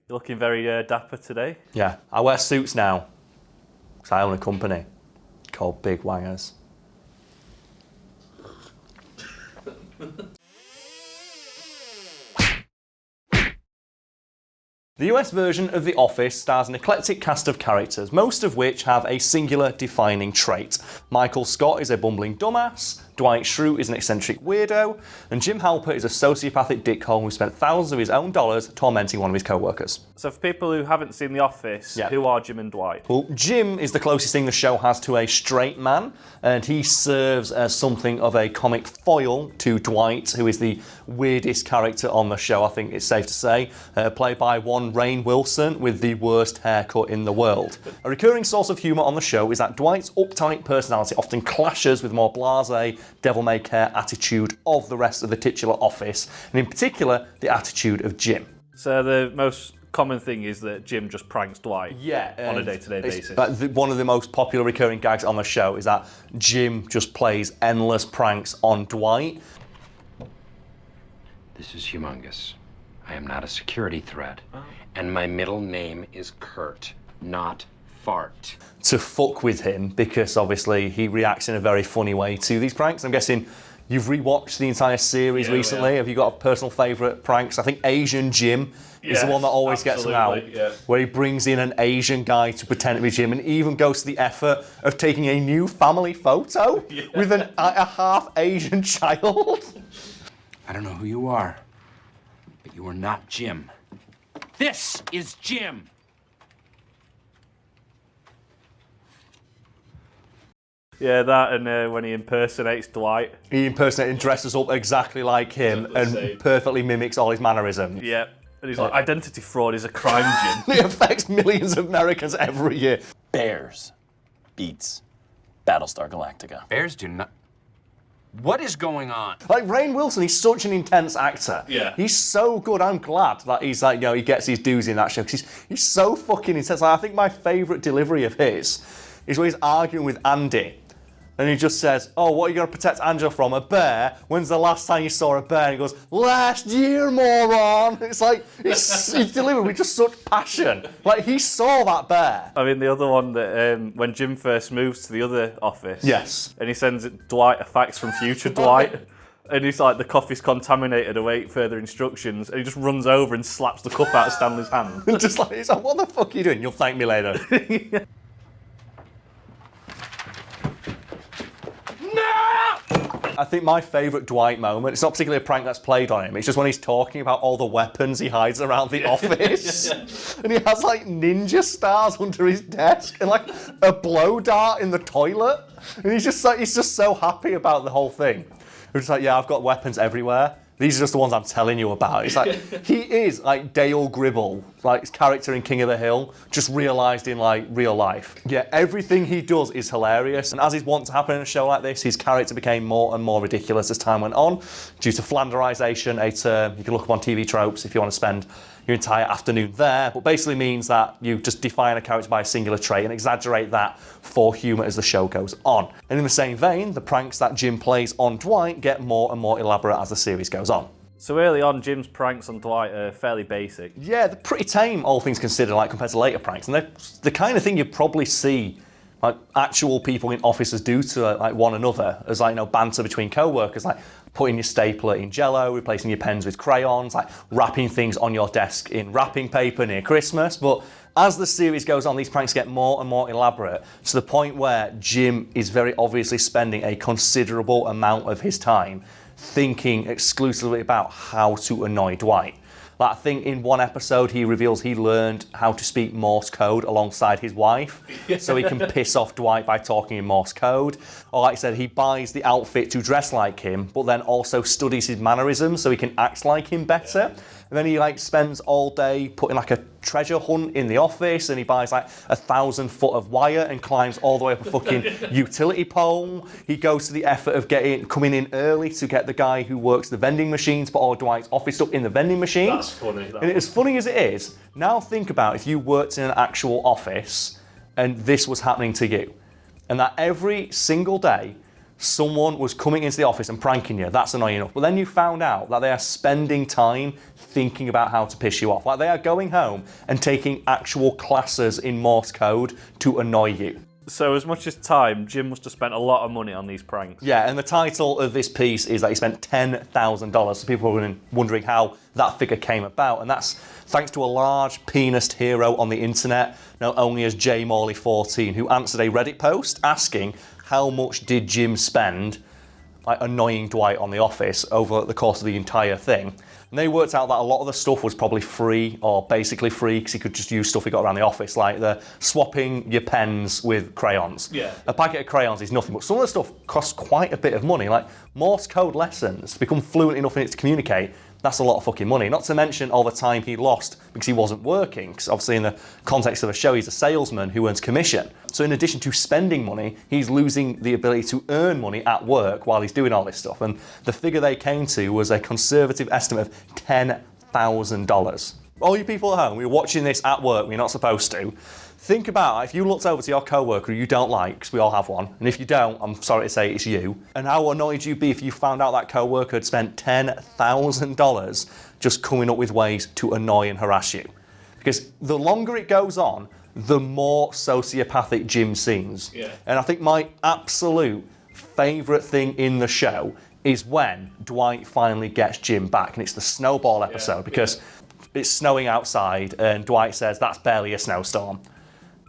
You're looking very dapper today. Yeah, I wear suits now because I own a company called Big Wangers. The US version of The Office stars an eclectic cast of characters, most of which have a singular defining trait. Michael Scott is a bumbling dumbass, Dwight Scrute is an eccentric weirdo, and Jim Halpert is a sociopathic dickhole who spent thousands of his own dollars tormenting one of his co-workers. So for people who haven't seen The Office, who are Jim and Dwight? Well, Jim is the closest thing the show has to a straight man, and he serves as something of a comic foil to Dwight, who is the weirdest character on the show, I think it's safe to say, played by one Rainn Wilson with the worst haircut in the world. A recurring source of humour on the show is that Dwight's uptight personality often clashes with more blasé, devil-may-care attitude of the rest of the titular office, and in particular, the attitude of Jim. So the most common thing is that Jim just pranks Dwight on a day-to-day basis. One of the most popular recurring gags on the show is that Jim just plays endless pranks on Dwight. This is humongous. I am not a security threat. And my middle name is Kurt, not Fart. To fuck with him, because obviously he reacts in a very funny way to these pranks. I'm guessing you've rewatched the entire series recently. Have you got a personal favourite pranks? I think Asian Jim is the one that always gets them out, where he brings in an Asian guy to pretend to be Jim and even goes to the effort of taking a new family photo with a half Asian child. I don't know who you are, but you are not Jim. This is Jim! Yeah, that and when he impersonates Dwight. He impersonates and dresses up exactly like him and perfectly mimics all his mannerisms. Yeah, and he's like, identity fraud is a crime, Jim. It affects millions of Americans every year. Bears beats Battlestar Galactica. Bears do not... What is going on? Like Rainn Wilson, he's such an intense actor. Yeah. He's so good. I'm glad that he's like, he gets his dues in that show because he's so fucking intense. Like, I think my favourite delivery of his is when he's arguing with Andy. And he just says, oh, what are you going to protect Angela from? A bear? When's the last time you saw a bear? And he goes, last year, moron. It's like, he's delivered with just such passion. Like, he saw that bear. I mean, the other one that when Jim first moves to the other office. Yes. And he sends Dwight a fax from future Dwight. And he's like, the coffee's contaminated, await further instructions. And he just runs over and slaps the cup out of Stanley's hand. Just like, he's like, what the fuck are you doing? You'll thank me later. I think my favourite Dwight moment, it's not particularly a prank that's played on him, it's just when he's talking about all the weapons he hides around the office. And he has like ninja stars under his desk and like a blow dart in the toilet. And he's just so happy about the whole thing. He's just like, yeah, I've got weapons everywhere. These are just the ones I'm telling you about. It's like, he is like Dale Gribble, like his character in King of the Hill, just realised in like real life. Yeah, everything he does is hilarious. And as is wont to happen in a show like this, his character became more and more ridiculous as time went on, due to flanderisation, a term you can look up on TV tropes if you want to spend your entire afternoon there, but basically means that you just define a character by a singular trait and exaggerate that for humour as the show goes on. And in the same vein, the pranks that Jim plays on Dwight get more and more elaborate as the series goes on. So early on, Jim's pranks on Dwight are fairly basic. Yeah, they're pretty tame, all things considered, like compared to later pranks. And they're the kind of thing you'd probably see like actual people in offices do to like one another, as like, banter between co-workers, like putting your stapler in Jell-O, replacing your pens with crayons, like wrapping things on your desk in wrapping paper near Christmas. But as the series goes on, these pranks get more and more elaborate, to the point where Jim is very obviously spending a considerable amount of his time thinking exclusively about how to annoy Dwight. Like, I think in one episode he reveals he learned how to speak Morse code alongside his wife, so he can piss off Dwight by talking in Morse code. Or like I said, he buys the outfit to dress like him, but then also studies his mannerisms so he can act like him better. And then he like spends all day putting like a treasure hunt in the office, and he buys like 1,000 foot of wire and climbs all the way up a fucking utility pole. He goes to the effort of coming in early to get the guy who works the vending machines, put all Dwight's office stuff in the vending machine. That's funny. And as funny as it is, now think about if you worked in an actual office and this was happening to you, and that every single day someone was coming into the office and pranking you. That's annoying enough. But then you found out that they are spending time thinking about how to piss you off. Like they are going home and taking actual classes in Morse code to annoy you. So as much as time, Jim must have spent a lot of money on these pranks. Yeah, and the title of this piece is that he spent $10,000. So people are wondering how that figure came about, and that's thanks to a large penis hero on the internet, known only as JMorley14, who answered a Reddit post asking how much did Jim spend like annoying Dwight on The Office over the course of the entire thing. And they worked out that a lot of the stuff was probably free or basically free because he could just use stuff he got around the office, like the swapping your pens with crayons. Yeah. A packet of crayons is nothing, but some of the stuff costs quite a bit of money, like Morse code lessons, to become fluent enough in it to communicate. That's a lot of fucking money. Not to mention all the time he lost because he wasn't working. Because obviously in the context of the show, he's a salesman who earns commission. So in addition to spending money, he's losing the ability to earn money at work while he's doing all this stuff. And the figure they came to was a conservative estimate of $10,000. All you people at home, you're watching this at work, you're not supposed to. Think about if you looked over to your co-worker who you don't like, because we all have one, and if you don't, I'm sorry to say it's you, and how annoyed you'd be if you found out that co-worker had spent $10,000 just coming up with ways to annoy and harass you. Because the longer it goes on, the more sociopathic Jim seems. Yeah. And I think my absolute favourite thing in the show is when Dwight finally gets Jim back, and it's the snowball episode, because it's snowing outside, and Dwight says, that's barely a snowstorm.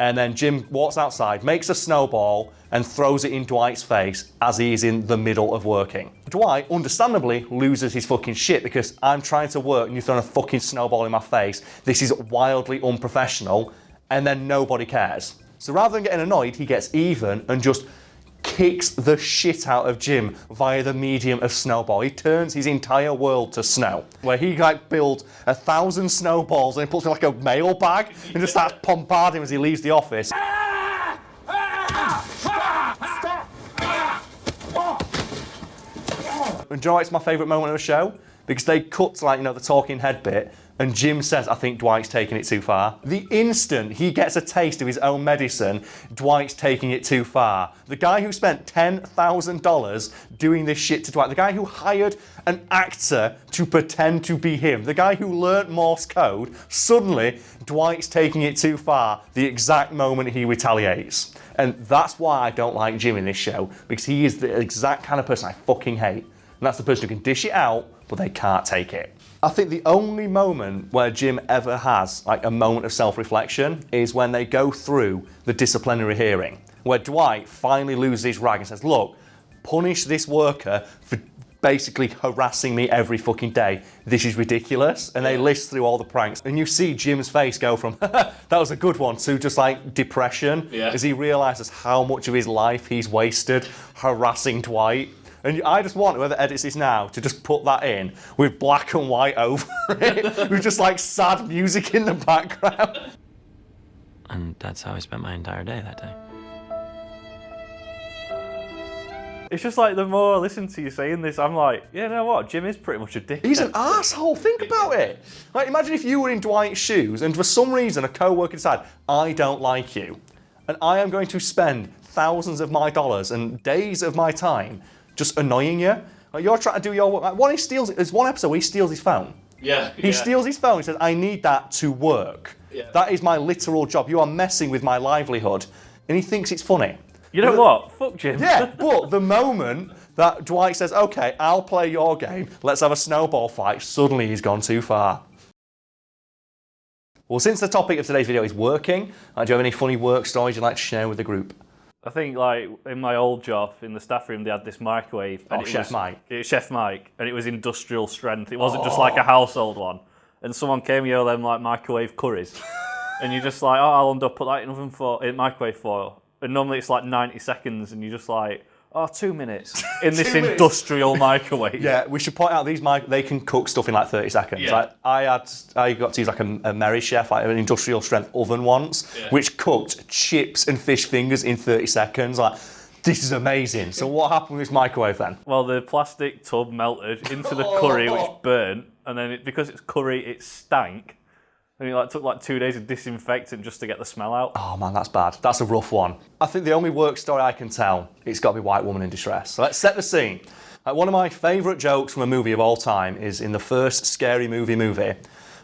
And then Jim walks outside, makes a snowball, and throws it in Dwight's face as he is in the middle of working. Dwight, understandably, loses his fucking shit because I'm trying to work and you're throwing a fucking snowball in my face. This is wildly unprofessional, and then nobody cares. So rather than getting annoyed, he gets even and just kicks the shit out of Jim via the medium of snowball. He turns his entire world to snow, where he builds 1,000 snowballs and he puts them in like a mail bag and just starts bombarding him as he leaves the office. And do you know what's my favourite moment of the show? Because they cut to the talking head bit, and Jim says, I think Dwight's taking it too far. The instant he gets a taste of his own medicine, Dwight's taking it too far. The guy who spent $10,000 doing this shit to Dwight, the guy who hired an actor to pretend to be him, the guy who learnt Morse code, suddenly Dwight's taking it too far the exact moment he retaliates. And that's why I don't like Jim in this show, because he is the exact kind of person I fucking hate. And that's the person who can dish it out, but they can't take it. I think the only moment where Jim ever has a moment of self-reflection is when they go through the disciplinary hearing, where Dwight finally loses his rag and says, look, punish this worker for basically harassing me every fucking day. This is ridiculous. And they list through all the pranks. And you see Jim's face go from, that was a good one, to just depression, as he realises how much of his life he's wasted harassing Dwight. And I just want whoever edits this now to just put that in with black and white over it, with just sad music in the background. And that's how I spent my entire day that day. It's just the more I listen to you saying this, I'm like, yeah, you know what? Jim is pretty much a dick. He's an arsehole. Think about it. Imagine if you were in Dwight's shoes and for some reason a co-worker decided, I don't like you, and I am going to spend thousands of my dollars and days of my time just annoying you. You're trying to do your work. There's one episode where he steals his phone. Yeah. He steals his phone. He says, I need that to work. Yeah. That is my literal job. You are messing with my livelihood. And he thinks it's funny. You know what? Fuck Jim. Yeah, but the moment that Dwight says, okay, I'll play your game, let's have a snowball fight, suddenly he's gone too far. Well, since the topic of today's video is working, do you have any funny work stories you'd like to share with the group? I think in my old job in the staff room they had this microwave. And Chef Mike. It was Chef Mike, and it was industrial strength. It wasn't just a household one. And someone came here with them microwave curries, and you're just I'll put that in microwave foil. And normally it's 90 seconds, and you're just 2 minutes in this industrial microwave. Yeah, we should point out they can cook stuff in 30 seconds. Yeah. I got to use a Merry Chef, an industrial strength oven once, which cooked chips and fish fingers in 30 seconds. This is amazing. So what happened with this microwave then? Well, the plastic tub melted into the curry, which burnt, and then because it's curry, it stank. And it like took like 2 days of disinfectant just to get the smell out. Oh man, that's bad. That's a rough one. I think the only work story I can tell, it's got to be White Woman in Distress. So let's set the scene. One of my favourite jokes from a movie of all time is in the first Scary Movie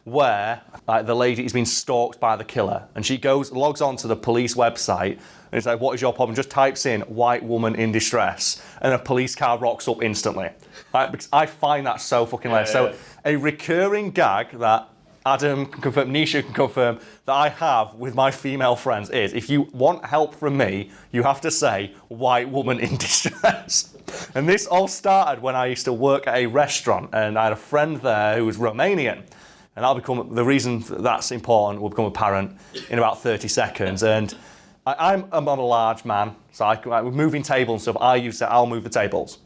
where the lady is being stalked by the killer, and she logs on to the police website, and it's like, what is your problem? Just types in White Woman in Distress, and a police car rocks up instantly. Because I find that so fucking hilarious. So a recurring gag that Adam can confirm, Nisha can confirm, that I have with my female friends is, if you want help from me, you have to say, White Woman in Distress. And this all started when I used to work at a restaurant, and I had a friend there who was Romanian. And the reason that's important will become apparent in about 30 seconds. And I'm a large man, so with moving tables and stuff, I'll move the tables.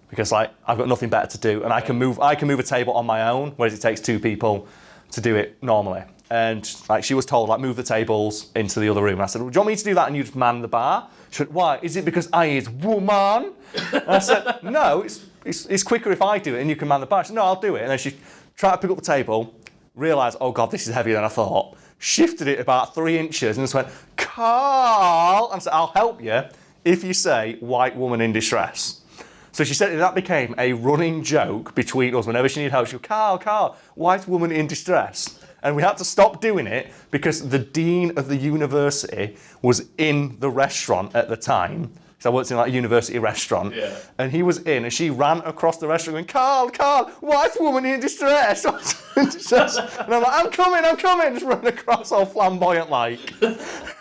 Because I've got nothing better to do, and I can move a table on my own, whereas it takes two people to do it normally. And she was told, move the tables into the other room. And I said, well, do you want me to do that and you just man the bar? She said, why? Is it because I is woman? And I said, no, it's quicker if I do it and you can man the bar. She said, no, I'll do it. And then she tried to pick up the table, realised, oh God, this is heavier than I thought, shifted it about 3 inches and just went, Karl! And I said, I'll help you if you say White Woman in Distress. So she said that became a running joke between us. Whenever she needed help, she would go, Karl, White Woman in Distress. And we had to stop doing it because the dean of the university was in the restaurant at the time. So I worked in a university restaurant. Yeah. And he was in, and she ran across the restaurant going, Karl, White Woman in Distress. And I'm like, I'm coming. Just run across all flamboyant like.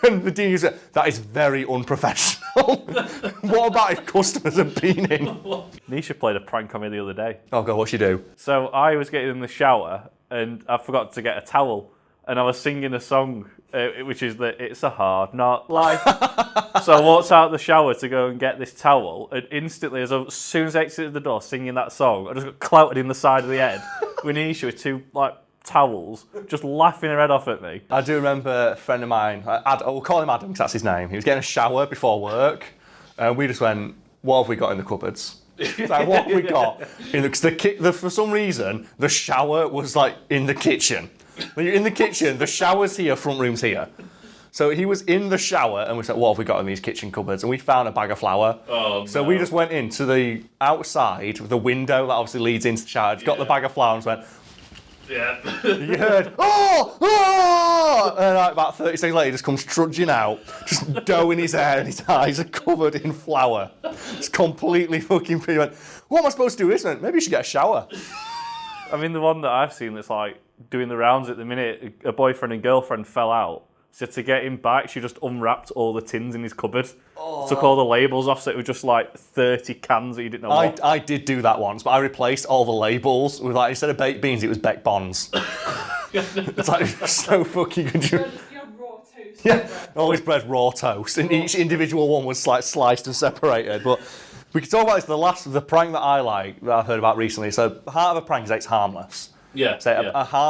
And the dean said, that is very unprofessional. What about if customers have been in? Nisha played a prank on me the other day. Oh God, what'd she do? So I was getting in the shower and I forgot to get a towel, and I was singing a song, which is that it's a hard knock life. So I walked out of the shower to go and get this towel, and instantly, as soon as I exited the door singing that song, I just got clouted in the side of the head with Nisha with two towels, just laughing her head off at me. I do remember a friend of mine, we'll call him Adam because that's his name. He was getting a shower before work, and we just went, what have we got in the cupboards? What have we got? For some reason, the shower was in the kitchen. When you're in the kitchen, the shower's here, front room's here. So he was in the shower, and we said, what have we got in these kitchen cupboards? And we found a bag of flour. Oh, so we just went into the outside, the window that obviously leads into the shower, got the bag of flour and just went, yeah. You heard, oh! And about 30 seconds later, he just comes trudging out, just dough in his hair, and his eyes are covered in flour. It's completely fucking pretty. Went, what am I supposed to do with this? Maybe you should get a shower. I mean, the one that I've seen that's doing the rounds at the minute, a boyfriend and girlfriend fell out. So to get him back, she just unwrapped all the tins in his cupboard, took all the labels off, so it was just 30 cans that you didn't know what. I did do that once, but I replaced all the labels with instead of baked beans, it was baked bonds. It's so fucking good. You had raw toast. Yeah, always bread raw toast, and each individual one was sliced and separated. But we could talk about this. The prank that I've heard about recently. So the heart of a prank is that it's harmless. Yeah. So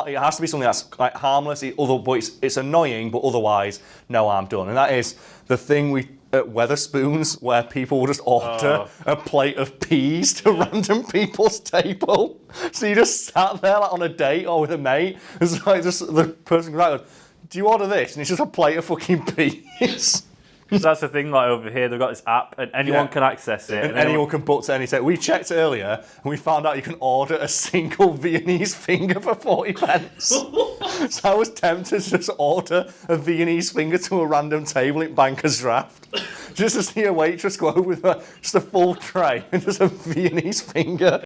it has to be something that's harmless, but it's annoying, but otherwise no harm done. And that is the thing at Wetherspoons, where people will just order a plate of peas to random people's table. So you just sat there on a date or with a mate, and just the person goes out, do you order this? And it's just a plate of fucking peas. Because that's the thing, over here, they've got this app, and anyone can access it. And anyone can book to anything. We checked earlier, and we found out you can order a single Viennese finger for 40 pence. So I was tempted to just order a Viennese finger to a random table in Banker's Draft. Just to see a waitress go over with just a full tray and just a Viennese finger.